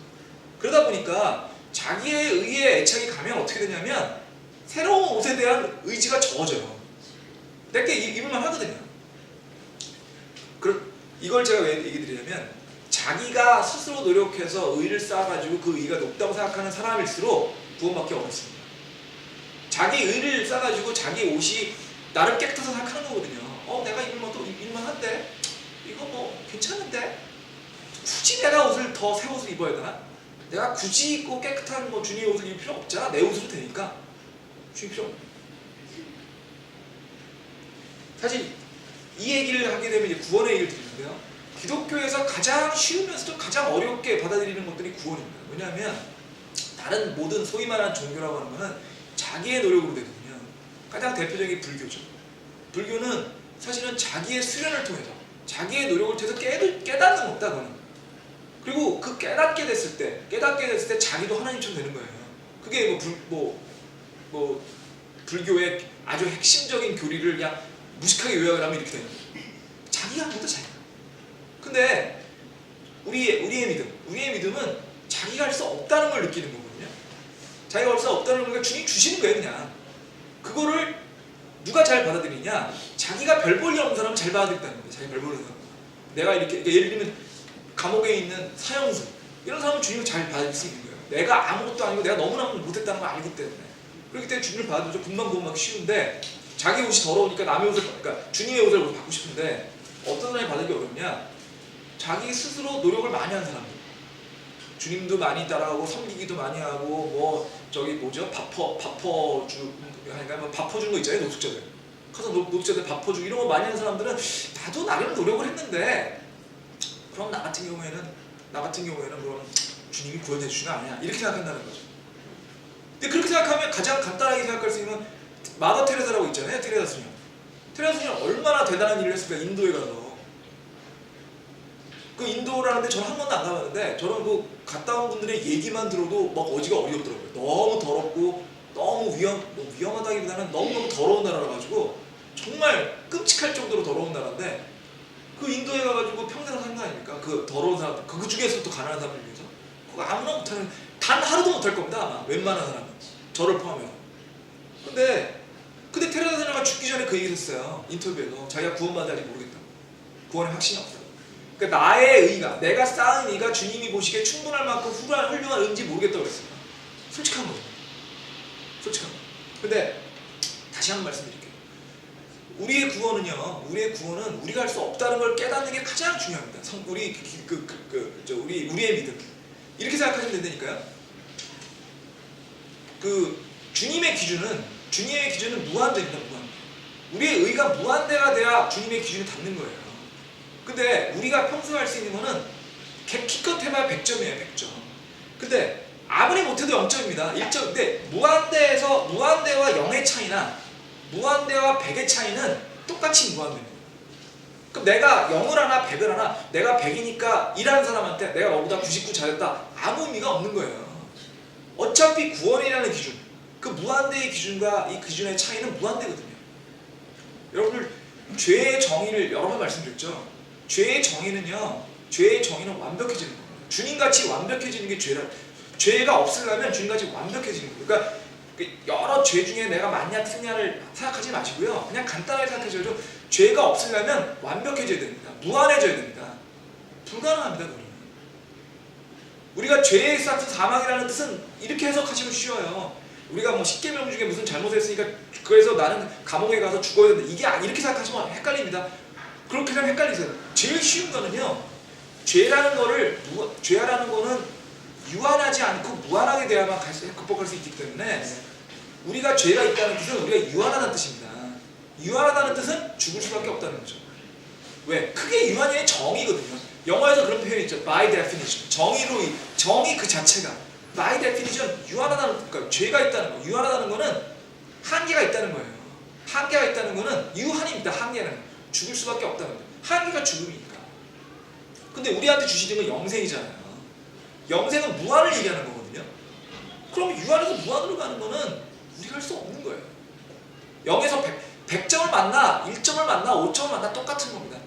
S1: 그러다 보니까 자기의 의에 애착이 가면 어떻게 되냐면 새로운 옷에 대한 의지가 적어져요. 내게 입을만 하거든요. 이걸 제가 왜 얘기 드리냐면, 자기가 스스로 노력해서 의를 쌓아가지고 그 의가 높다고 생각하는 사람일수록 구원받기 어렵습니다. 자기 의를 쌓아가지고 자기 옷이 나름 깨끗해서 생각하는 거거든요. 내가 입을만한데? 이거 뭐 괜찮은데? 굳이 내가 옷을 더 새 옷을 입어야 되나? 내가 굳이 입고 깨끗한 뭐 주님의 옷을 입을 필요 없잖아. 내 옷으로 되니까. 주님 필요 없네. 사실 이 얘기를 하게 되면 이제 구원의 얘기를 드리는데요, 기독교에서 가장 쉬우면서도 가장 어렵게 받아들이는 것들이 구원입니다. 왜냐하면 다른 모든 소위 말하는 종교라고 하는 것은 자기의 노력으로 되거든요. 가장 대표적인 불교죠. 불교는 사실은 자기의 수련을 통해서 자기의 노력을 통해서 깨닫는 없다, 그거는. 그리고 그 깨닫게 됐을 때 자기도 하나님처럼 되는 거예요. 그게 불교의 아주 핵심적인 교리를 그냥 무식하게 요약을 하면 이렇게 되는 거예요. 자기가 한 것도 자기가. 근데 우리의 믿음은 자기가 할 수 없다는 걸 느끼는 거거든요. 자기가 할 수 없다는 걸 주님 주시는 거예요, 그냥. 그거를 누가 잘 받아들이냐? 자기가 별 볼 일 없는 사람은 잘 받아들인다는 거예요. 자기가 별 볼 일 없는 사람. 내가 이렇게, 예를 들면 감옥에 있는 사형수, 이런 사람은 주님을 잘 받을 수 있는 거예요. 내가 아무것도 아니고 내가 너무나 못했다는 걸 알기 때문에. 그렇기 때문에 주님을 받아들여서 금방 구원받기 쉬운데, 자기 옷이 더러우니까 남의 옷을, 그러니까 주님의 옷을 받고 싶은데 어떤 사람이 받기 어렵냐? 자기 스스로 노력을 많이 한 사람들. 주님도 많이 따라하고 섬기기도 많이 하고 밥퍼주는 거 있잖아요, 노숙자들. 가서 노숙자들 밥퍼주고 이런 거 많이 하는 사람들은 나도 나름 노력을 했는데, 그럼 나 같은 경우에는 그럼 주님이 구원해 주시는 거 아니야, 이렇게 생각한다는 거죠. 근데 그렇게 생각하면 가장 간단하게 생각할 수 있는 마더 테레사라고 있잖아요. 테레사 스님 얼마나 대단한 일을 했을까, 인도에 가서. 그 인도라는 데 저는 한 번도 안 가봤는데, 저는 그 갔다 온 분들의 얘기만 들어도 막 어지가 어이없더라고요. 너무 더럽고 너무 위험하다기보다는 너무너무 더러운 나라라 가지고 정말 끔찍할 정도로 더러운 나라인데, 그 인도에 가가지고 평생 사는 거 아닙니까? 그 더러운 사람들, 그 중에서 또 가난한 사람들 위해서 그거 아무나 못하는, 단 하루도 못할 겁니다, 아마. 웬만한 사람은, 저를 포함해서. 근데 테레사 스님가 죽기 전에 그 얘기를 했어요, 인터뷰에서. 자기가 구원받을지 모르겠다고. 구원의 확신이 없다고. 그러니까 나의 의가, 내가 쌓은 의가 주님이 보시기에 충분할 만큼 훌륭한 의인지 모르겠다고 그랬습니다. 솔직한 거죠. 솔직한 거. 근데 다시 한번 말씀드릴게요. 우리의 구원은 우리가 할 수 없다는 걸 깨닫는 게 가장 중요합니다. 우리의 믿음. 이렇게 생각하시면 된다니까요. 주님의 기준은 무한대입니다. 무한대. 우리의 의가 무한대가 돼야 주님의 기준을 닫는 거예요. 근데 우리가 평소에 할 수 있는 거는 기껏 해봐야 100점이에요, 100점. 근데 아무리 못해도 0점입니다. 1점. 근데 무한대와 0의 차이나 무한대와 100의 차이는 똑같이 무한대입니다. 그럼 내가 0을 하나 100을 하나 내가 100이니까 일하는 사람한테 내가 너보다 99 잘했다 아무 의미가 없는 거예요. 어차피 구원이라는 기준, 그 무한대의 기준과 이 기준의 차이는 무한대거든요. 여러분들 죄의 정의를 여러 번 말씀드렸죠. 죄의 정의는요, 죄의 정의는 완벽해지는 겁니다. 주님같이 완벽해지는 게 죄가 없으려면 주님같이 완벽해지는 거예요. 그러니까 여러 죄 중에 내가 맞냐 틀냐를 생각하지 마시고요. 그냥 간단하게 생각하셔도 죄가 없으려면 완벽해져야 됩니다. 무한해져야 됩니다. 불가능합니다. 그러면. 우리가 죄의 싹은 사망이라는 뜻은 이렇게 해석하시면 쉬워요. 우리가 뭐 10계명 중에 무슨 잘못했으니까 그래서 나는 감옥에 가서 죽어야 된다. 이게 이렇게 생각하시면 헷갈립니다. 그렇게 그냥 헷갈리세요. 제일 쉬운 거는요. 죄라는 거는 유한하지 않고 무한하게 돼야만 극복할 수 있기 때문에 우리가 죄가 있다는 뜻은 우리가 유한하다는 뜻입니다. 유한하다는 뜻은 죽을 수밖에 없다는 거죠. 왜? 크게 유한이 정의거든요. 영어에서 그런 표현이 있죠. By definition. 정의 그 자체가 by definition 유한하다는, 그러니까 죄가 있다는 거. 유한하다는 거는 한계가 있다는 거예요. 한계가 있다는 거는 유한입니다. 한계는 죽을 수밖에 없다는 거예요. 한계가 죽음이니까. 근데 우리한테 주시는 건 영생이잖아요. 영생은 무한을 얘기하는 거거든요. 그럼 유한에서 무한으로 가는 거는 우리가 할 수 없는 거예요. 0에서 100점을 만나, 1점을 만나, 5점을 만나 똑같은 겁니다.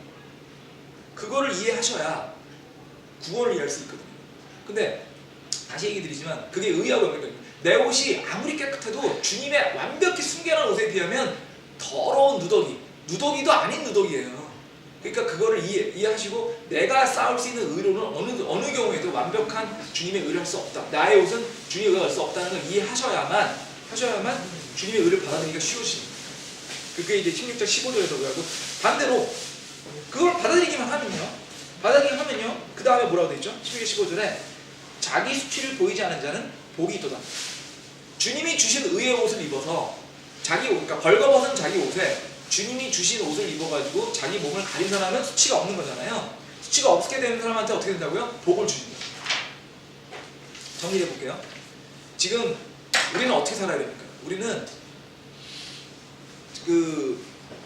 S1: 그거를 이해하셔야 구원을 이해할 수 있거든요. 근데 다시 얘기 드리지만 그게 의하고 연결됩니다. 내 옷이 아무리 깨끗해도 주님의 완벽히 순결한 옷에 비하면 더러운 누더기도 아닌 누더기예요. 그러니까 그거를 이해하시고 내가 쌓을 수 있는 의로는 어느 경우에도 완벽한 주님의 의를 할 수 없다. 나의 옷은 주님의 의를 할 수 없다는 걸 이해하셔야만 주님의 의를 받아들이기가 쉬워집니다. 그게 이제 16절 15절에서 그러고 반대로 그걸 받아들이기만 하면요 그 다음에 뭐라고 되어 있죠? 16절 15절에 자기 수치를 보이지 않은 자는 복이 있도다. 주님이 주신 의의 옷을 입어서 그러니까 벌거벗은 자기 옷에 주님이 주신 옷을 입어가지고 자기 몸을 가린 사람은 수치가 없는 거잖아요. 수치가 없게 되는 사람한테 어떻게 된다고요? 복을 주십니다. 정리해 볼게요. 지금 우리는 어떻게 살아야 됩니까? 우리는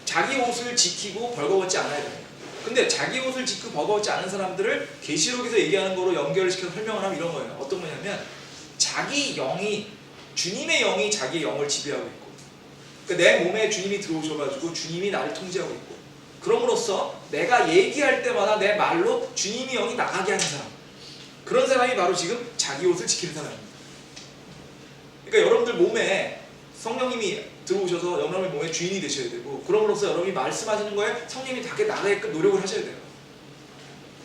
S1: 자기 옷을 지키고 벌거벗지 않아야 됩니다. 근데 자기 옷을 지키고 벌거벗지 않은 사람들을 계시록에서 얘기하는 거로 연결시켜서 설명을 하면 이런 거예요. 어떤 거냐면 주님의 영이 자기의 영을 지배하고 있고, 그러니까 내 몸에 주님이 들어오셔가지고 주님이 나를 통제하고 있고, 그럼으로써 내가 얘기할 때마다 내 말로 주님의 영이 나가게 하는 사람, 그런 사람이 바로 지금 자기 옷을 지키는 사람입니다. 그러니까 여러분들 몸에 성령님이 들어오셔서 여러분의 몸의 주인이 되셔야 되고, 그럼으로써 여러분이 말씀하시는 거에 성령님이 닿게 나가게끔 노력을 하셔야 돼요.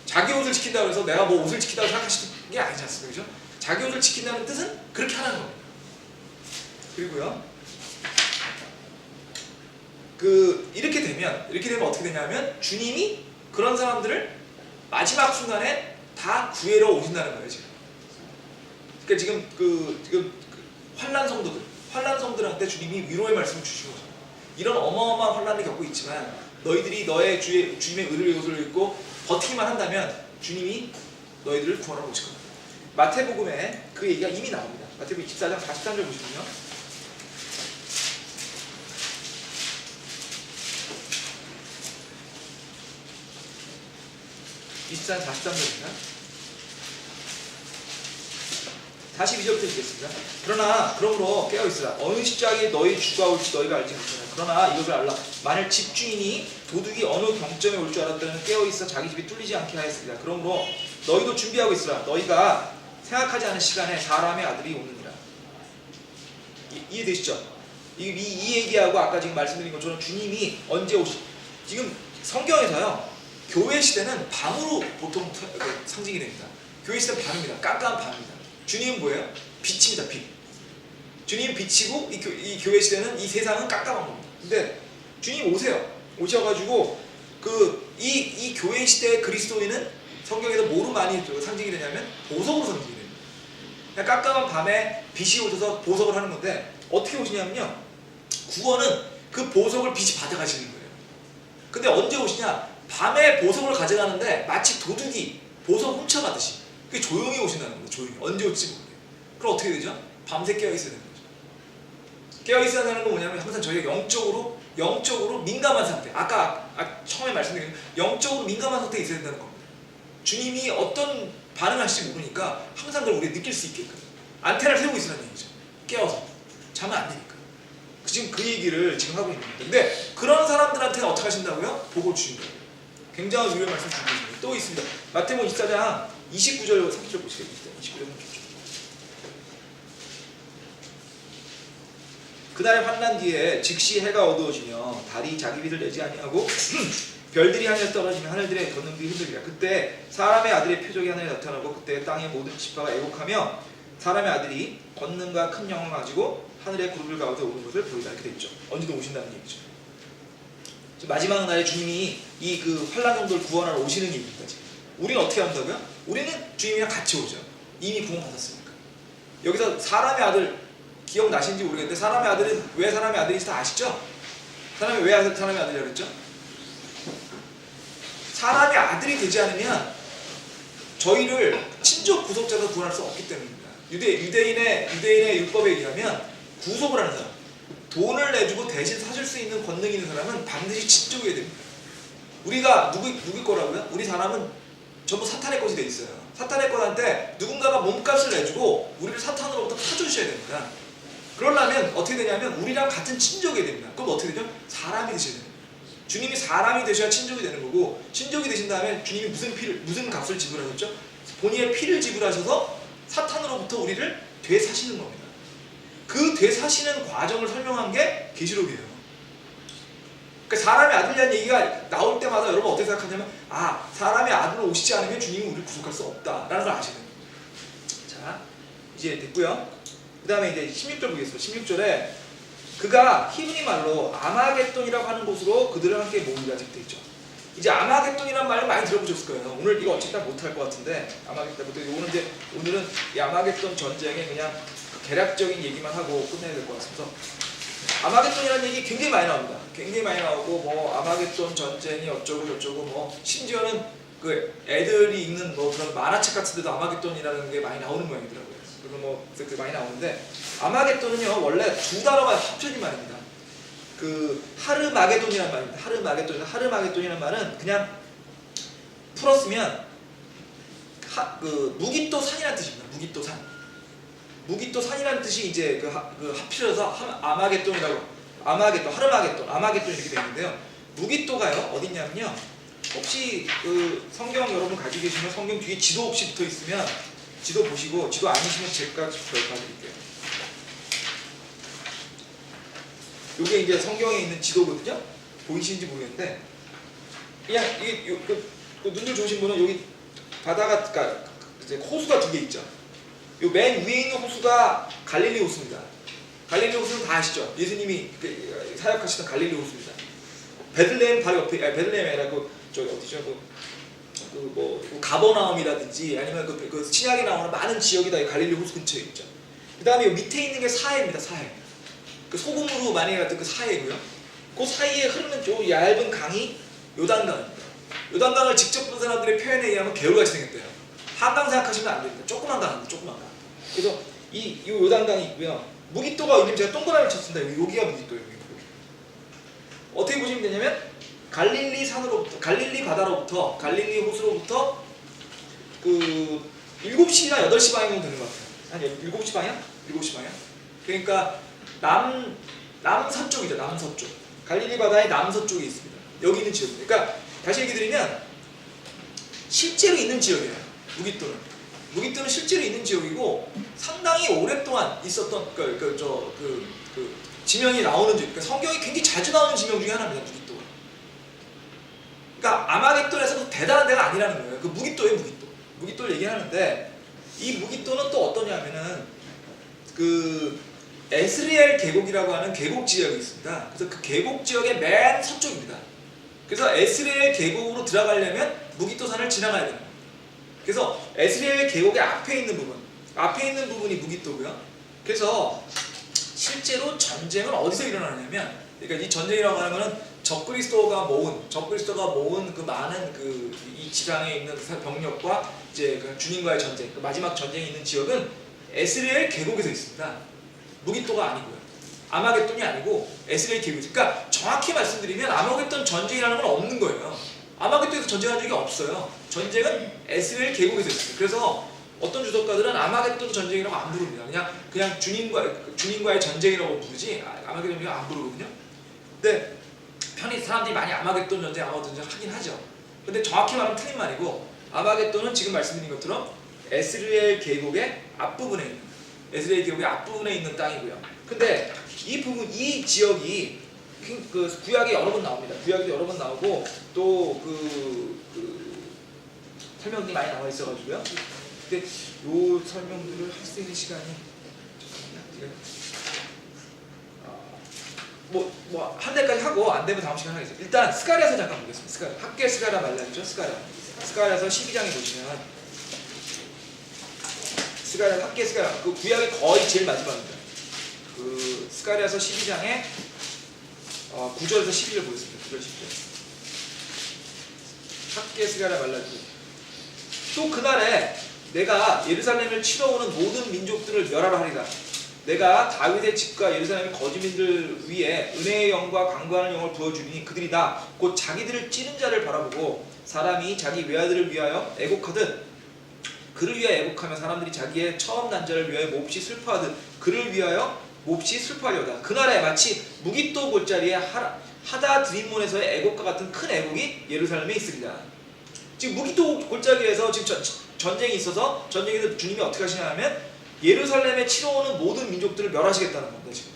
S1: 자기 옷을 지킨다고 해서 내가 뭐 옷을 지킨다고 생각하시는 게 아니지 않습니까? 그죠? 자기 옷을 지킨다는 뜻은 그렇게 하는 겁니다. 그리고요, 이렇게 되면 어떻게 되냐면 주님이 그런 사람들을 마지막 순간에 다 구해러 오신다는 거예요. 지금. 그러니까 지금 환난 성도들한테 주님이 위로의 말씀을 주시는 거죠. 이런 어마어마한 환난을 겪고 있지만 너희들이 너의 주님의 의를 옷을 입고 버티기만 한다면 주님이 너희들을 구원하러 오실 겁니다. 마태복음에 그 얘기가 이미 나옵니다. 마태복음 24장 43절 보시면요. (24장 43절입니다) 42절부터 읽겠습니다. 그러므로 깨어있으라. 어느 시작에 너희 주가 올지 너희가 알지 못하냐. 그러나 이것을 알라. 만일 집주인이 도둑이 어느 경점에 올 줄 알았다면 깨어있어 자기 집이 뚫리지 않게 하였습니다. 그러므로 너희도 준비하고 있으라. 너희가 생각하지 않은 시간에 사람의 아들이 오느니라. 이해되시죠? 이 얘기하고 아까 지금 말씀드린 것처럼 주님이 언제 지금 성경에서요, 교회 시대는 밤으로 보통 상징이 됩니다. 교회 시대는 밤입니다. 깜깜한 밤입니다. 주님은 뭐예요? 빛입니다. 빛. 주님 빛이고 이 교회 시대는, 이 세상은 깜깜한 겁니다. 근데 주님 오셔가지고 이 교회 시대의 그리스도인은 성경에서 뭐로 많이 상징이 되냐면 보석으로 상징이 됩니다. 그냥 깜깜한 밤에 빛이 오셔서 보석을 하는 건데, 어떻게 오시냐면요, 구원은 그 보석을 빛이 받아가시는 거예요. 근데 언제 오시냐? 밤에 보석을 가져가는데 마치 도둑이 보석 훔쳐가듯이 그게 조용히 오신다는 거예요. 조용히. 언제 올지 모르겠어요. 그럼 어떻게 되죠? 밤새 깨어있어야 되는 거죠. 깨어있어야 되는 건 뭐냐면 항상 저희가 영적으로 민감한 상태. 아까 처음에 말씀드린 영적으로 민감한 상태에 있어야 된다는 겁니다. 주님이 어떤 반응하실지 모르니까 항상 그걸 우리가 느낄 수 있게끔 안테나를 세우고 있으라는 얘기죠. 깨워서 자면 안 되니까. 지금 그 얘기를 지금 하고 있는 겁니다. 근데 그런 사람들한테는 어떻게 하신다고요? 복을 주신다고요. 굉장한 위로의 말씀 주고 있습니다. 또 있습니다. 마태복음 24장 29절 30절 보시겠습니다. 29절 30절. 그날의 환난 뒤에 즉시 해가 어두워지며 달이 자기 빛을 내지 아니하고 별들이 하늘에 떨어지며 하늘들의 걷는들이 흔들리라. 그때 사람의 아들의 표적이 하늘에 나타나고 그때 땅의 모든 지파가 애곡하며 사람의 아들이 권능과 큰 영광을 가지고 하늘의 구름을 가운데 오는 것을 보이다. 이렇게 되어 있죠. 언제든 오신다는 얘기죠. 마지막 날에 주님이 이 그 환난 정도를 구원하러 오시는 얘기입니다. 지금. 우리는 어떻게 한다고요? 우리는 주님이랑 같이 오죠. 이미 구원 받았으니까. 여기서 사람의 아들 기억나신지 모르겠는데 사람의 아들은 왜 사람의 아들인지 다 아시죠? 왜 사람의 아들이라고 했죠? 사람의 아들이 되지 않으면 저희를 친족 구속자로 구원할 수 없기 때문입니다. 유대인의 율법에 의하면 구속을 하는 사람, 돈을 내주고 대신 사줄 수 있는 권능이 있는 사람은 반드시 친족이어야 됩니다. 우리가 누구 거라고요? 우리 사람은 전부 사탄의 것이 돼 있어요. 사탄의 것한테 누군가가 몸값을 내주고 우리를 사탄으로부터 사주셔야 됩니다. 그러려면 어떻게 되냐면 우리랑 같은 친족이 됩니다. 그럼 어떻게 되죠? 사람이 되셔야 됩니다. 주님이 사람이 되셔야 친족이 되는 거고, 친족이 되신 다음에 주님이 무슨 값을 지불하셨죠? 본인의 피를 지불하셔서 사탄으로부터 우리를 되사시는 겁니다. 그 되사시는 과정을 설명한 게 계시록이에요. 그러니까 사람의 아들이라는 얘기가 나올 때마다 여러분 어떻게 생각하냐면 사람의 아들로 오시지 않으면 주님이 우리를 구속할 수 없다라는 걸 아시는 거예요. 자, 이제 됐고요. 그 다음에 이제 16절 보겠습니다. 16절에 그가 히브리 말로 아마겟돈이라고 하는 곳으로 그들을 함께 모으리라 적혀 있죠. 이제 아마겟돈이라는 말을 많이 들어보셨을 거예요. 오늘 이거 어쨌든 못할 것 같은데 오늘은 이 아마겟돈 전쟁의 그냥 개략적인 얘기만 하고 끝내야 될 것 같습니다. 아마겟돈이라는 얘기 굉장히 많이 나옵니다. 굉장히 많이 나오고 뭐 아마겟돈 전쟁이 어쩌고 저쩌고 뭐 심지어는 그 애들이 읽는 뭐 그런 만화책 같은 데도 아마겟돈이라는 게 많이 나오는 모양이더라고요. 그리고 뭐 많이 나오는데 아마겟돈은요 원래 두 단어가 합쳐진 말입니다. 그 하르마게돈이라는 말입니다. 하르마게돈이라는 말은 그냥 풀었으면 그 무기또 산이라는 뜻입니다. 무기또 산이라는 뜻이 이제 합쳐져서 하르마게돈 이렇게 되는데요. 무기또가요 어딨냐면요. 혹시 그 성경 여러분 가지고 계시면 성경 뒤에 지도 혹시 붙어 있으면 지도 보시고, 지도 아니시면 제가 봐드릴게요. 이게 이제 성경에 있는 지도거든요. 보이시는지 모르겠는데 그냥 이게 눈들 좋으신 분은 여기 바다가 그러니까 이제 호수가 두 개 있죠. 요 맨 위에 있는 호수가 갈릴리 호수입니다. 갈릴리 호수는 다 아시죠? 예수님이 사역하시던 갈릴리 호수입니다. 베들레헴 바로 옆에 베들레헴이 아니라 저기 어디죠? 가버나움이라든지 아니면 그 신약에 나오는 많은 지역이 다 갈릴리 호수 근처에 있죠. 그 다음에 밑에 있는 게 사해입니다. 사해. 그 소금으로 많이 같은 그 사해고요. 그 사이에 흐르는 요 얇은 강이 요단강입니다. 요단강을 직접 본 사람들의 표현에 의하면 개울같이 생겼대요. 한강 생각하시면 안 됩니다. 조그만 강입니다. 조그만 강. 그래서 이 요단강이 있고요. 무기또가 이름 제가 동그라미 쳤습니다. 여기가 무기또예요. 어떻게 보시면 되냐면 갈릴리 바다로부터 갈릴리 호수로부터 그 7시나 8시 방향 되는 것 같아요. 한 7시 방향? 7시 방향? 그러니까 남서쪽이죠. 남서쪽. 갈릴리 바다의 남서쪽에 있습니다. 여기 있는 지역입니다. 그러니까 다시 얘기 드리면 실제로 있는 지역이에요. 무기또는 실제로 있는 지역이고 상당히 오랫동안 있었던 지명이 나오는 지역. 그러니까 성경이 굉장히 자주 나오는 지명 중에 하나입니다. 무기또가. 그러니까 아마겟돈에서도 대단한 데가 아니라는 거예요. 그 무기또예요. 무기또를 얘기하는데 이 무기또는 또 어떠냐면은 그 에스리엘 계곡이라고 하는 계곡 지역이 있습니다. 그래서 그 계곡 지역의 맨 서쪽입니다. 그래서 에스리엘 계곡으로 들어가려면 무기또산을 지나가야 됩니다. 그래서 에스리엘 계곡의 앞에 있는 부분이 무기또고요. 그래서 실제로 전쟁은 어디서 일어나냐면, 그러니까 이 전쟁이라고 하는 거는 적그리스도가 모은 그 많은 이 지상에 있는 병력과 이제 그 주님과의 전쟁, 그 마지막 전쟁이 있는 지역은 에스리엘 계곡에서 있습니다. 무기또가 아니고요. 아마겟돈이 아니고 에스리엘 계곡. 그러니까 정확히 말씀드리면 아마겟돈 전쟁이라는 건 없는 거예요. 아마겟돈에서 전쟁한 적이 없어요. 전쟁은 에스겔 계곡에서 있어요. 그래서 어떤 주석가들은 아마겟돈 전쟁이라고 안 부릅니다. 그냥 주님과의 전쟁이라고 부르지 아마겟돈 전쟁 안 부르거든요. 근데 편히 사람들이 많이 아마겟돈 전쟁 하긴 하죠. 근데 정확히 말하면 틀린 말이고, 아마겟돈은 지금 말씀드린 것처럼 에스겔 계곡의 앞부분에 있는, 에스겔 계곡의 앞부분에 있는 땅이고요. 근데 이 부분, 이 지역이 그 구약에 여러 번 나옵니다. 구약에 여러 번 나오고 또 설명이 많이 나와 있어가지고요. 근데 요 설명들을 할 수 있는 시간이 뭐 한 대까지 하고 안 되면 다음 시간에 하겠습니다. 일단 스가랴서 잠깐 보겠습니다. 스가랴, 학계 스가랴 말라죠. 스가랴서 12장에 보시면 스가랴, 학계 스가랴, 그 구약의 거의 제일 마지막입니다. 그 스가랴서 12장에 9절에서 12절 보겠습니다. 9절 10절. 학계 스가랴 말라죠. 또 그날에 내가 예루살렘을 치러 오는 모든 민족들을 멸하라 하리라. 내가 다윗의 집과 예루살렘의 거주민들 위에 은혜의 영과 강구하는 영을 부어주리니 그들이 나 곧 자기들을 찌른 자를 바라보고 사람이 자기 외아들을 위하여 애곡하듯 그를 위하여 애곡하며 사람들이 자기의 처음 난 자를 위하여 몹시 슬퍼하듯 그를 위하여 몹시 슬퍼하려다. 그날에 마치 무깃도 골짜기에 하다드림몬에서의 애곡과 같은 큰 애곡이 예루살렘에 있으리라. 지금 무깃도 골짜기에서 지금 전쟁이 있어서 전쟁에서 주님이 어떻게 하시냐면 예루살렘에 치러 오는 모든 민족들을 멸하시겠다는 겁니다. 지금.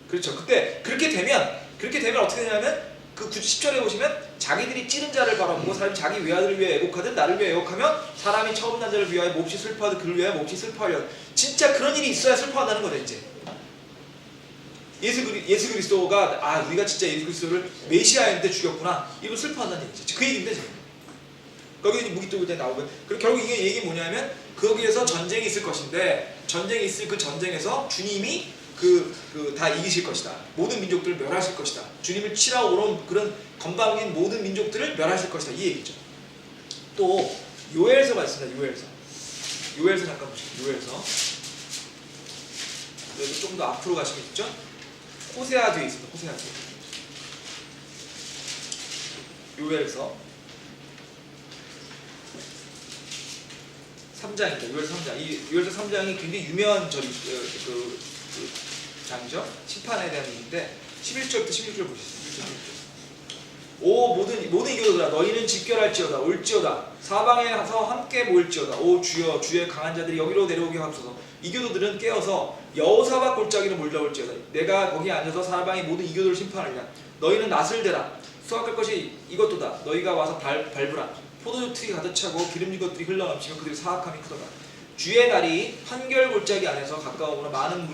S1: 그렇죠. 그때 그렇게 되면 어떻게 되냐면 그 10절에 보시면 자기들이 찌른 자를 바라보고 사람이 자기 외아들을 위해 애곡하듯 나를 위해 애곡하며 사람이 처음 난 자를 위하여 몹시 슬퍼하듯 그를 위하여 몹시 슬퍼하려. 진짜 그런 일이 있어야 슬퍼한다는 거죠. 이제 예수 그리스도가 우리가 진짜 예수 그리스도를 메시아인데 죽였구나, 이거 슬퍼한다는 얘기죠. 그 얘기인데 지금 거기 무기도 그때 나오고, 그리고 결국 이게 얘기 뭐냐면 거기에서 전쟁이 있을 것인데 전쟁이 있을 그 전쟁에서 주님이 다 이기실 것이다. 모든 민족들을 멸하실 것이다. 주님을 치러 오는 그런 건방진 모든 민족들을 멸하실 것이다. 이 얘기죠. 또 요엘서가 있습니다. 요엘서 잠깐 보시죠. 요엘서. 여기 좀 더 앞으로 가시면 있죠. 호세아 뒤에 있습니다. 호세아 뒤에. 요엘서 3장입니다. 요엘서 3장. 이 요엘서 3장이 굉장히 유명한 장이죠. 심판에 대한 얘기인데 11절부터 16절 보시죠. 11절. 오 모든 이교도들아, 너희는 집결할지어다. 올지어다. 사방에서 함께 모일지어다. 오 주여, 주의 강한 자들이 여기로 내려오게 하옵소서. 이교도들은 깨어서 여호사밧 골짜기로 몰려올지어다. 내가 거기에 앉아서 사방의 모든 이교도를 심판하리라. 너희는 낫을 대라. 수확할 것이 이것도다. 너희가 와서 밟으라. 포도주틀이 가득 차고 기름진 것들이 흘러넘치며 그들의 사악함이 크도다. 주의 날이 판결 골짜기 안에서 가까우므로 많은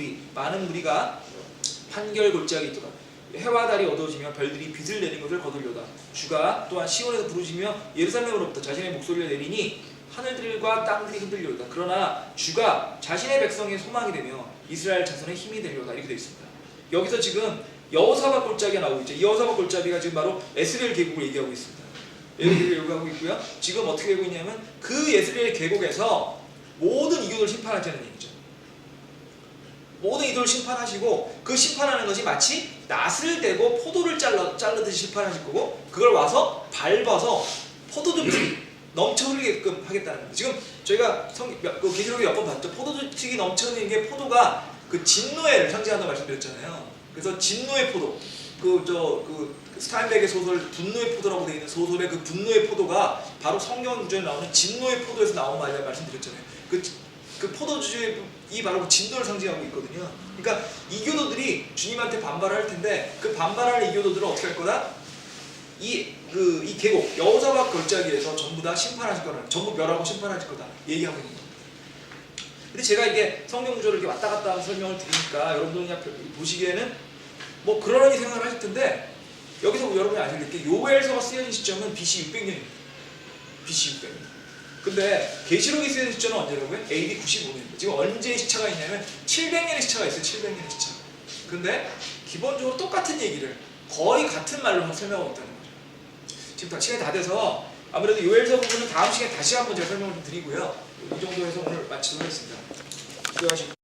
S1: 무리가 판결 골짜기 있도다. 해와 달이 어두워지며 별들이 빛을 내린 것을 거두려다. 주가 또한 시온에서 부르시며 예루살렘으로부터 자신의 목소리를 내리니 하늘들과 땅들이 흔들려오다. 그러나 주가 자신의 백성의 소망이 되며 이스라엘 자손의 힘이 되려다. 이렇게 되어 있습니다. 여기서 지금 여호사밧 골짜기가 나오고 있죠. 이 여호사밧 골짜기가 지금 바로 에스겔 계곡을 얘기하고 있습니다. 예수를 요구하고 있고요. 지금 어떻게 되고 있냐면 그 예수의 계곡에서 모든 이교도를 심판하자는 얘기죠. 모든 이교도를 심판하시고 그 심판하는 것이 마치 낫을 대고 포도를 자르듯이 심판하실 거고, 그걸 와서 밟아서 포도즙이 넘쳐 흐르게끔 하겠다는 겁니다. 지금 저희가 그 계시록에 몇 번 봤죠. 포도즙이 넘쳐 흐르는 게 포도가 그 진노회를 상징한다고 말씀드렸잖아요. 그래서 진노의 포도, 스타인백의 소설 분노의 포도라고 되어 있는 소설의 그 분노의 포도가 바로 성경 구절에 나오는 진노의 포도에서 나온 말이라고 말씀드렸잖아요. 그 포도주의 바로 그 진노를 상징하고 있거든요. 그러니까 이교도들이 주님한테 반발할 텐데 그 반발하는 이교도들은 어떻게 할 거다? 이 계곡 여호사밧 골짜기에서 전부 다 심판하실 거다. 전부 멸하고 심판하실 거다. 얘기하고 있는 거예요. 근데 제가 이게 성경 구절을 이렇게 왔다 갔다 하는 설명을 드리니까 여러분들 그냥 보시기에는 뭐 그러려니 생각을 하실 텐데, 여기서 여러분이 아셔야 될 게 요엘서가 쓰여진 시점은 BC 600년입니다. BC 600년. 근데 계시록이 쓰여진 시점은 언제라고요? AD 95년입니다. 지금 언제 시차가 있냐면 700년의 시차가 있어요. 700년의 시차. 근데 기본적으로 똑같은 얘기를 거의 같은 말로 설명하고 있다는 거죠. 지금 시간이 다 돼서 아무래도 요엘서 부분은 다음 시간에 다시 한번 제가 설명을 좀 드리고요. 이 정도 해서 오늘 마치도록 하겠습니다. 수고하셨습니다.